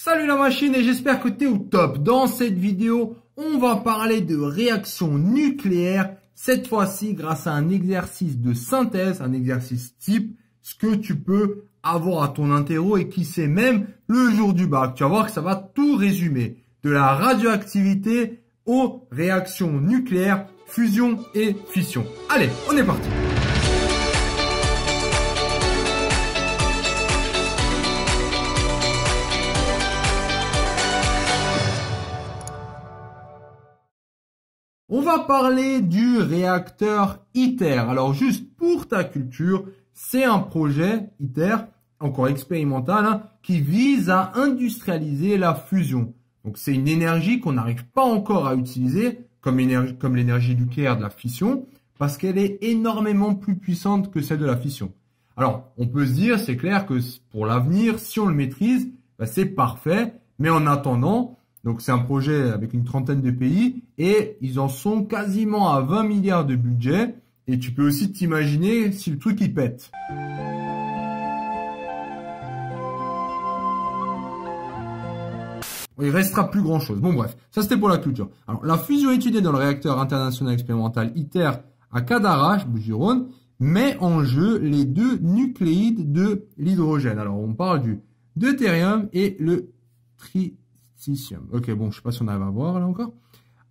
Salut la machine et j'espère que tu es au top. Dans cette vidéo, on va parler de réaction nucléaire. Cette fois-ci, grâce à un exercice de synthèse, un exercice type, ce que tu peux avoir à ton interro et qui sait même le jour du bac. Tu vas voir que ça va tout résumer. De la radioactivité aux réactions nucléaires, fusion et fission. Allez, on est parti. On va parler du réacteur ITER. Alors juste pour ta culture, c'est un projet ITER, encore expérimental, qui vise à industrialiser la fusion. Donc c'est une énergie qu'on n'arrive pas encore à utiliser comme l'énergie nucléaire de la fission, parce qu'elle est énormément plus puissante que celle de la fission. Alors on peut se dire, c'est clair que pour l'avenir, si on le maîtrise, c'est parfait, mais en attendant, donc c'est un projet avec une trentaine de pays et ils en sont quasiment à 20 milliards de budget. Et tu peux aussi t'imaginer si le truc il pète. Il restera plus grand chose. Bon bref, ça c'était pour la culture. Alors la fusion étudiée dans le réacteur international expérimental ITER à Cadarache, Bouches-du-Rhône, met en jeu les deux nucléides de l'hydrogène. Alors on parle du deutérium et le tritium. Ok, bon, je sais pas si on arrive à voir là encore.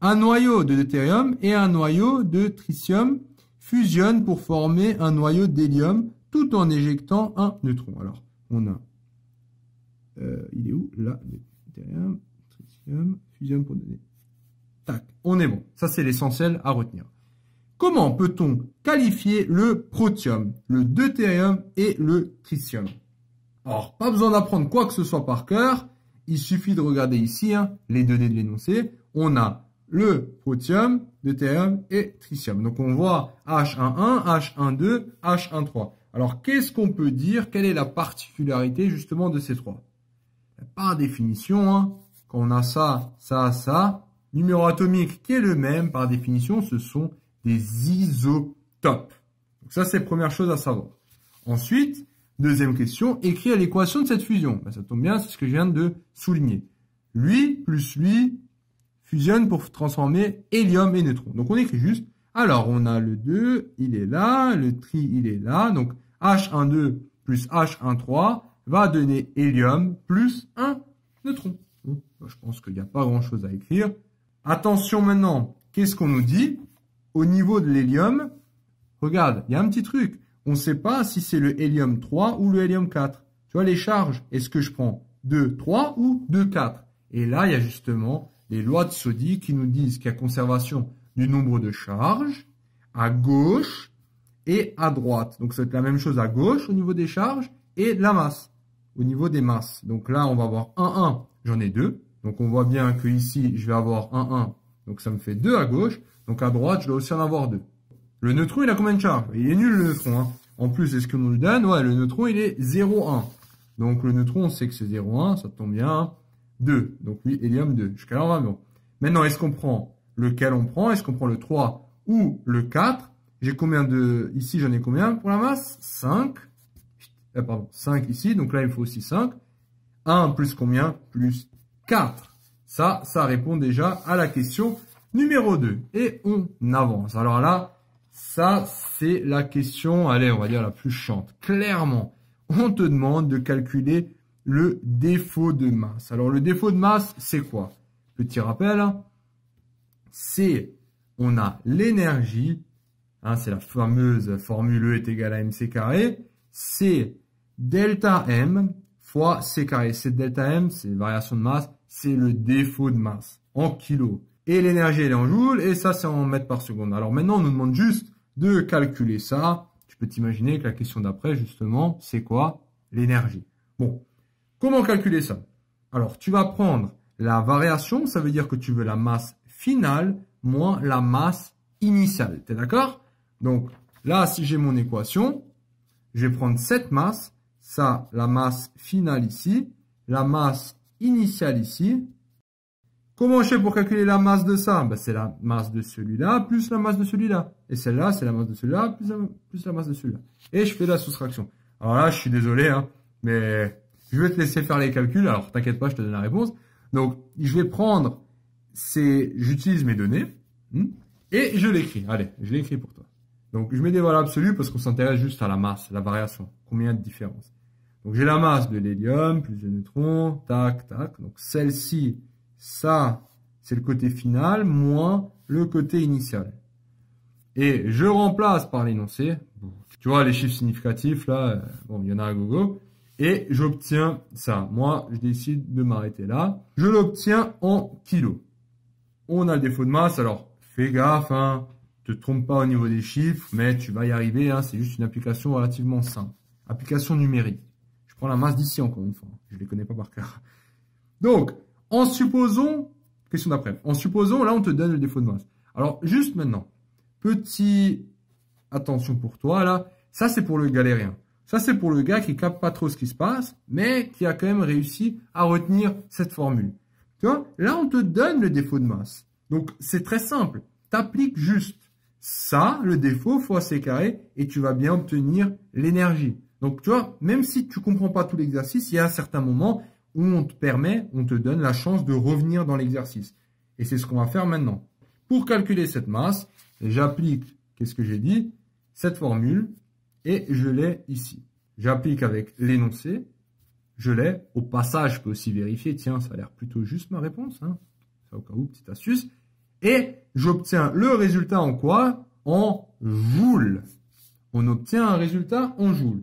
Un noyau de deutérium et un noyau de tritium fusionnent pour former un noyau d'hélium tout en éjectant un neutron. Alors, on a... il est où? Là, deutérium, tritium, fusionne pour donner... Tac, on est bon. Ça, c'est l'essentiel à retenir. Comment peut-on qualifier le protium, le deutérium et le tritium? Alors, pas besoin d'apprendre quoi que ce soit par cœur. Il suffit de regarder ici les données de l'énoncé. On a le protium, deutérium et tritium. Donc on voit H11, H12, H13. Alors qu'est-ce qu'on peut dire? Quelle est la particularité justement de ces trois? Par définition, quand on a ça, ça, ça, numéro atomique qui est le même, par définition, ce sont des isotopes. Donc ça, c'est la première chose à savoir. Ensuite, deuxième question, écrire l'équation de cette fusion. Ça tombe bien, c'est ce que je viens de souligner. Lui plus lui fusionne pour transformer hélium et neutron. Donc on écrit juste, alors on a le 2, il est là, le tri, il est là. Donc H12 plus H13 va donner hélium plus un neutron. Bon, je pense qu'il n'y a pas grand-chose à écrire. Attention maintenant, qu'est-ce qu'on nous dit? Au niveau de l'hélium, regarde, il y a un petit truc. On ne sait pas si c'est le hélium 3 ou le hélium 4. Tu vois les charges, est-ce que je prends 2, 3 ou 2, 4? Et là, il y a justement les lois de Soddy qui nous disent qu'il y a conservation du nombre de charges à gauche et à droite. Donc, c'est la même chose à gauche au niveau des charges et de la masse, au niveau des masses. Donc là, on va avoir 1, 1, j'en ai 2. Donc, on voit bien que ici, je vais avoir 1, 1. Donc, ça me fait 2 à gauche. Donc, à droite, je dois aussi en avoir 2. Le neutron, il a combien de charges? Il est nul, le neutron. En plus, est-ce qu'on nous le donne? Ouais, le neutron, il est 0,1. Donc, le neutron, on sait que c'est 0,1. Ça tombe bien. 2. Donc, lui, hélium 2. Jusqu'à là, on va bien. Maintenant, est-ce qu'on prend lequel on prend? Est-ce qu'on prend le 3 ou le 4? J'ai combien de... Ici, j'en ai combien pour la masse? 5. Pardon, 5 ici. Donc là, il me faut aussi 5. 1 plus combien? Plus 4. Ça répond déjà à la question numéro 2. Et on avance. Alors là... Ça, c'est la question, allez, on va dire la plus chiante. Clairement, on te demande de calculer le défaut de masse. Alors, le défaut de masse, c'est quoi? Petit rappel, c'est, on a l'énergie, c'est la fameuse formule E est égale à mc carré, c'est delta M fois c carré. C'est delta M, c'est variation de masse, c'est le défaut de masse en kilos. Et l'énergie, elle est en joules, et ça, c'est en mètres par seconde. Alors maintenant, on nous demande juste de calculer ça. Tu peux t'imaginer que la question d'après, justement, c'est quoi? L'énergie. Bon, comment calculer ça? Alors, tu vas prendre la variation, ça veut dire que tu veux la masse finale moins la masse initiale. T'es d'accord? Donc, là, si j'ai mon équation, je vais prendre cette masse, ça, la masse finale ici, la masse initiale ici. Comment je fais pour calculer la masse de ça? C'est la masse de celui-là plus la masse de celui-là. Et celle-là, c'est la masse de celui-là plus la masse de celui-là. Et je fais la soustraction. Alors là, je suis désolé, mais Je vais te laisser faire les calculs. Alors, t'inquiète pas, je te donne la réponse. Donc, je vais prendre j'utilise mes données et je l'écris. Allez, je l'écris pour toi. Donc, je mets des valeurs absolues parce qu'on s'intéresse juste à la masse, la variation. Combien de différences? Donc, j'ai la masse de l'hélium plus de neutrons, tac, tac. Donc, celle-ci, ça, c'est le côté final, moins le côté initial. Et je remplace par l'énoncé. Tu vois, les chiffres significatifs, là, bon, il y en a à gogo. Et j'obtiens ça. Moi, je décide de m'arrêter là. Je l'obtiens en kilos. On a le défaut de masse. Alors, fais gaffe, hein. Te trompe pas au niveau des chiffres, mais tu vas y arriver, hein. C'est juste une application relativement simple. Application numérique. Je prends la masse d'ici encore une fois. Je les connais pas par cœur. Donc, en supposons, question d'après. En supposons, là, on te donne le défaut de masse. Alors, juste maintenant, attention pour toi, là. Ça, c'est pour le galérien. Ça, c'est pour le gars qui capte pas trop ce qui se passe, mais qui a quand même réussi à retenir cette formule. Tu vois, là, on te donne le défaut de masse. Donc, c'est très simple. T'appliques juste ça, le défaut, fois c carré, et tu vas bien obtenir l'énergie. Donc, tu vois, même si tu comprends pas tout l'exercice, il y a un certain moment où on te donne la chance de revenir dans l'exercice. Et c'est ce qu'on va faire maintenant. Pour calculer cette masse, j'applique, qu'est-ce que j'ai dit? Cette formule. Et je l'ai ici. J'applique avec l'énoncé. Je l'ai. Au passage, je peux aussi vérifier. Tiens, ça a l'air plutôt juste ma réponse. Hein. Ça au cas où, petite astuce. Et j'obtiens le résultat en quoi? En joules. On obtient un résultat en joules.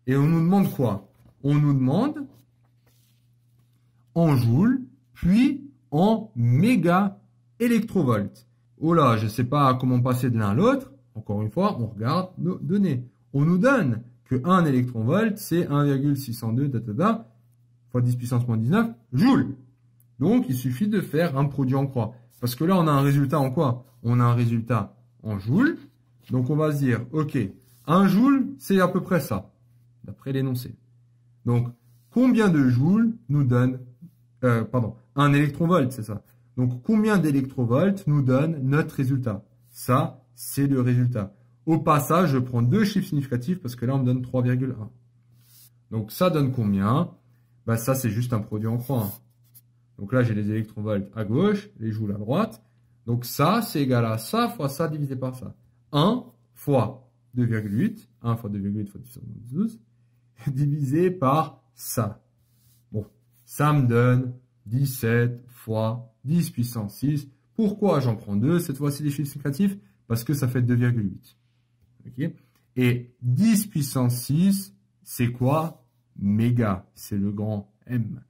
Et on nous demande quoi? On nous demande en joules, puis en méga électrovolts. Oh là, je ne sais pas comment passer de l'un à l'autre. Encore une fois, on regarde nos données. On nous donne que 1 électronvolt, c'est 1,602 fois 10 puissance moins 19 joules. Donc, il suffit de faire un produit en croix. Parce que là, on a un résultat en quoi? On a un résultat en joules. Donc, on va se dire, OK, 1 joule, c'est à peu près ça, d'après l'énoncé. Donc, combien de joules nous donne, 1 électronvolt, c'est ça. Donc, combien d'électrovolts nous donne notre résultat? Ça, c'est le résultat. Au passage, je prends deux chiffres significatifs parce que là, on me donne 3,1. Donc, ça donne combien? Ben, ça, c'est juste un produit en croix. Donc là, j'ai les électronvolts à gauche, les joules à droite. Donc, ça, c'est égal à ça fois ça divisé par ça. 1 fois 2,8. 1 fois 2,8 fois 10 puissance 12. Divisé par ça. Bon, ça me donne 17 fois 10 puissance 6. Pourquoi j'en prends deux? Cette fois-ci, les chiffres significatifs. Parce que ça fait 2,8. Okay. Et 10 puissance 6, c'est quoi? Méga. C'est le grand M.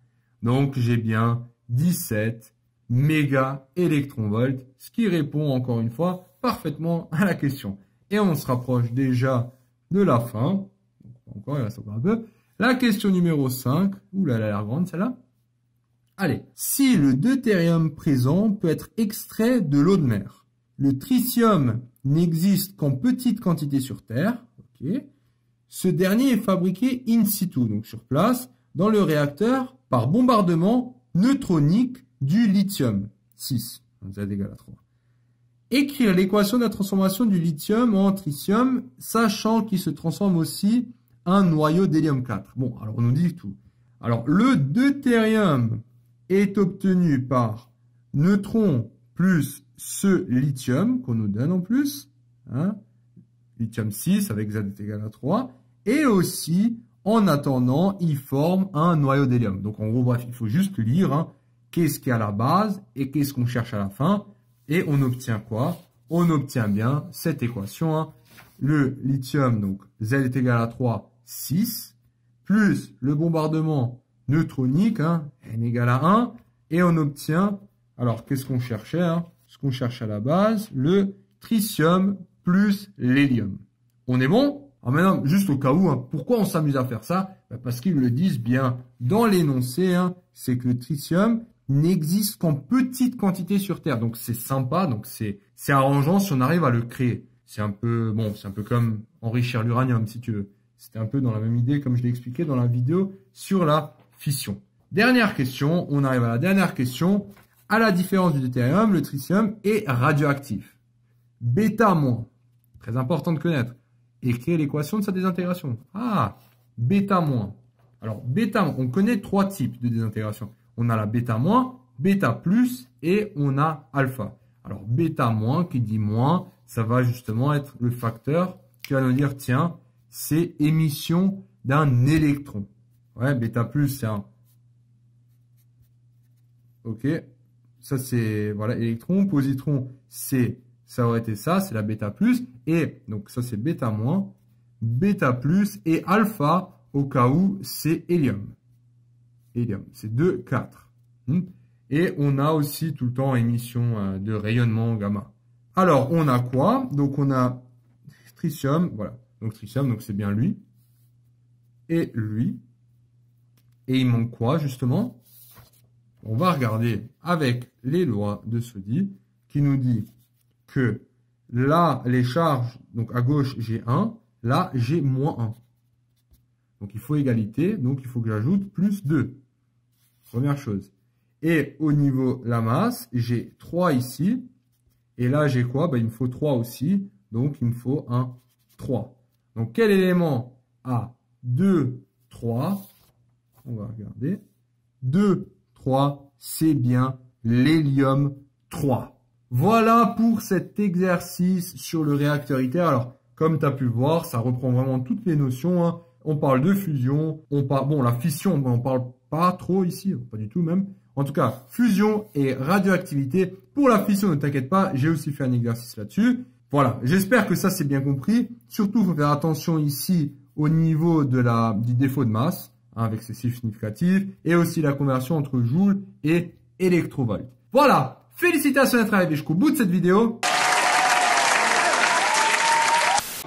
Donc, j'ai bien 17 méga électronvolts, ce qui répond encore une fois parfaitement à la question. Et on se rapproche déjà de la fin. Encore, il reste encore un peu. La question numéro 5. Ouh là, elle a l'air grande celle-là. Allez. Si le deutérium présent peut être extrait de l'eau de mer, le tritium n'existe qu'en petite quantité sur Terre. Okay. Ce dernier est fabriqué in situ, donc sur place, dans le réacteur par bombardement neutronique du lithium. 6, Z égale à 3. Écrire l'équation de la transformation du lithium en tritium, sachant qu'il se transforme aussi en noyau d'hélium 4. Bon, alors on nous dit tout. Alors, le deutérium est obtenu par neutron plus ce lithium qu'on nous donne en plus, hein, lithium 6 avec Z est égal à 3, et aussi, en attendant, il forme un noyau d'hélium. Donc en gros, bref, il faut juste lire, hein, qu'est-ce qu'il y a à la base et qu'est-ce qu'on cherche à la fin, et on obtient quoi? On obtient bien cette équation, hein, le lithium, donc Z est égal à 3, 6, plus le bombardement neutronique, hein, N égale à 1, et on obtient, alors qu'est-ce qu'on cherchait, hein? Ce qu'on cherche à la base, le tritium plus l'hélium. On est bon? Alors maintenant, juste au cas où, hein, pourquoi on s'amuse à faire ça? Ben parce qu'ils le disent bien dans l'énoncé, hein, c'est que le tritium n'existe qu'en petite quantité sur Terre. Donc c'est sympa, donc c'est arrangeant si on arrive à le créer. C'est un peu, bon, c'est un peu comme enrichir l'uranium, si tu veux. C'était un peu dans la même idée, comme je l'ai expliqué dans la vidéo sur la fission. Dernière question, on arrive à la dernière question. À la différence du deutérium, le tritium est radioactif. Bêta moins, très important de connaître. Écrire l'équation de sa désintégration. Ah, bêta moins. Alors, bêta, on connaît 3 types de désintégration. On a la bêta moins, bêta plus et on a alpha. Alors, bêta moins, qui dit moins, ça va justement être le facteur qui va nous dire, tiens, c'est émission d'un électron. Ouais, bêta plus, c'est un... Ok, ça c'est, voilà, électron. Positron, ça aurait été ça, c'est la bêta plus. Et donc, ça c'est bêta moins, bêta plus et alpha, au cas où, c'est hélium. Hélium, c'est 2, 4. Et on a aussi tout le temps émission de rayonnement gamma. Alors, on a quoi? Donc, on a tritium, voilà. Donc, tritium, donc c'est bien lui. Et lui. Et il manque quoi, justement? On va regarder avec les lois de Soddy, qui nous dit que là, les charges, donc à gauche, j'ai 1, là, j'ai moins 1. Donc, il faut égalité, donc il faut que j'ajoute plus 2. Première chose. Et au niveau de la masse, j'ai 3 ici. Et là, j'ai quoi? Ben, il me faut 3 aussi. Donc, il me faut un 3. Donc, quel élément a 2, 3? On va regarder. 2, 3, c'est bien l'hélium 3. Voilà pour cet exercice sur le réacteur ITER. Alors, comme tu as pu voir, ça reprend vraiment toutes les notions. Hein. On parle de fusion, on parle, bon, la fission, on n'en parle pas trop ici, pas du tout même. En tout cas, fusion et radioactivité. Pour la fission, ne t'inquiète pas, j'ai aussi fait un exercice là-dessus. Voilà, j'espère que ça c'est bien compris. Surtout, il faut faire attention ici au niveau de du défaut de masse, hein, avec ces chiffres significatifs, et aussi la conversion entre joule et électrovolt. Voilà, félicitations d'être arrivé jusqu'au bout de cette vidéo.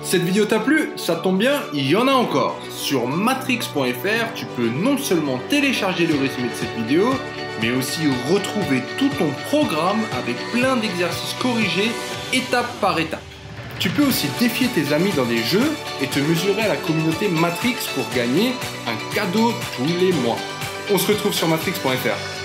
Cette vidéo t'a plu? Ça tombe bien, il y en a encore. Sur matrix.fr, tu peux non seulement télécharger le résumé de cette vidéo, mais aussi retrouver tout ton programme avec plein d'exercices corrigés étape par étape. Tu peux aussi défier tes amis dans des jeux et te mesurer à la communauté Matrix pour gagner un cadeau tous les mois. On se retrouve sur matrix.fr.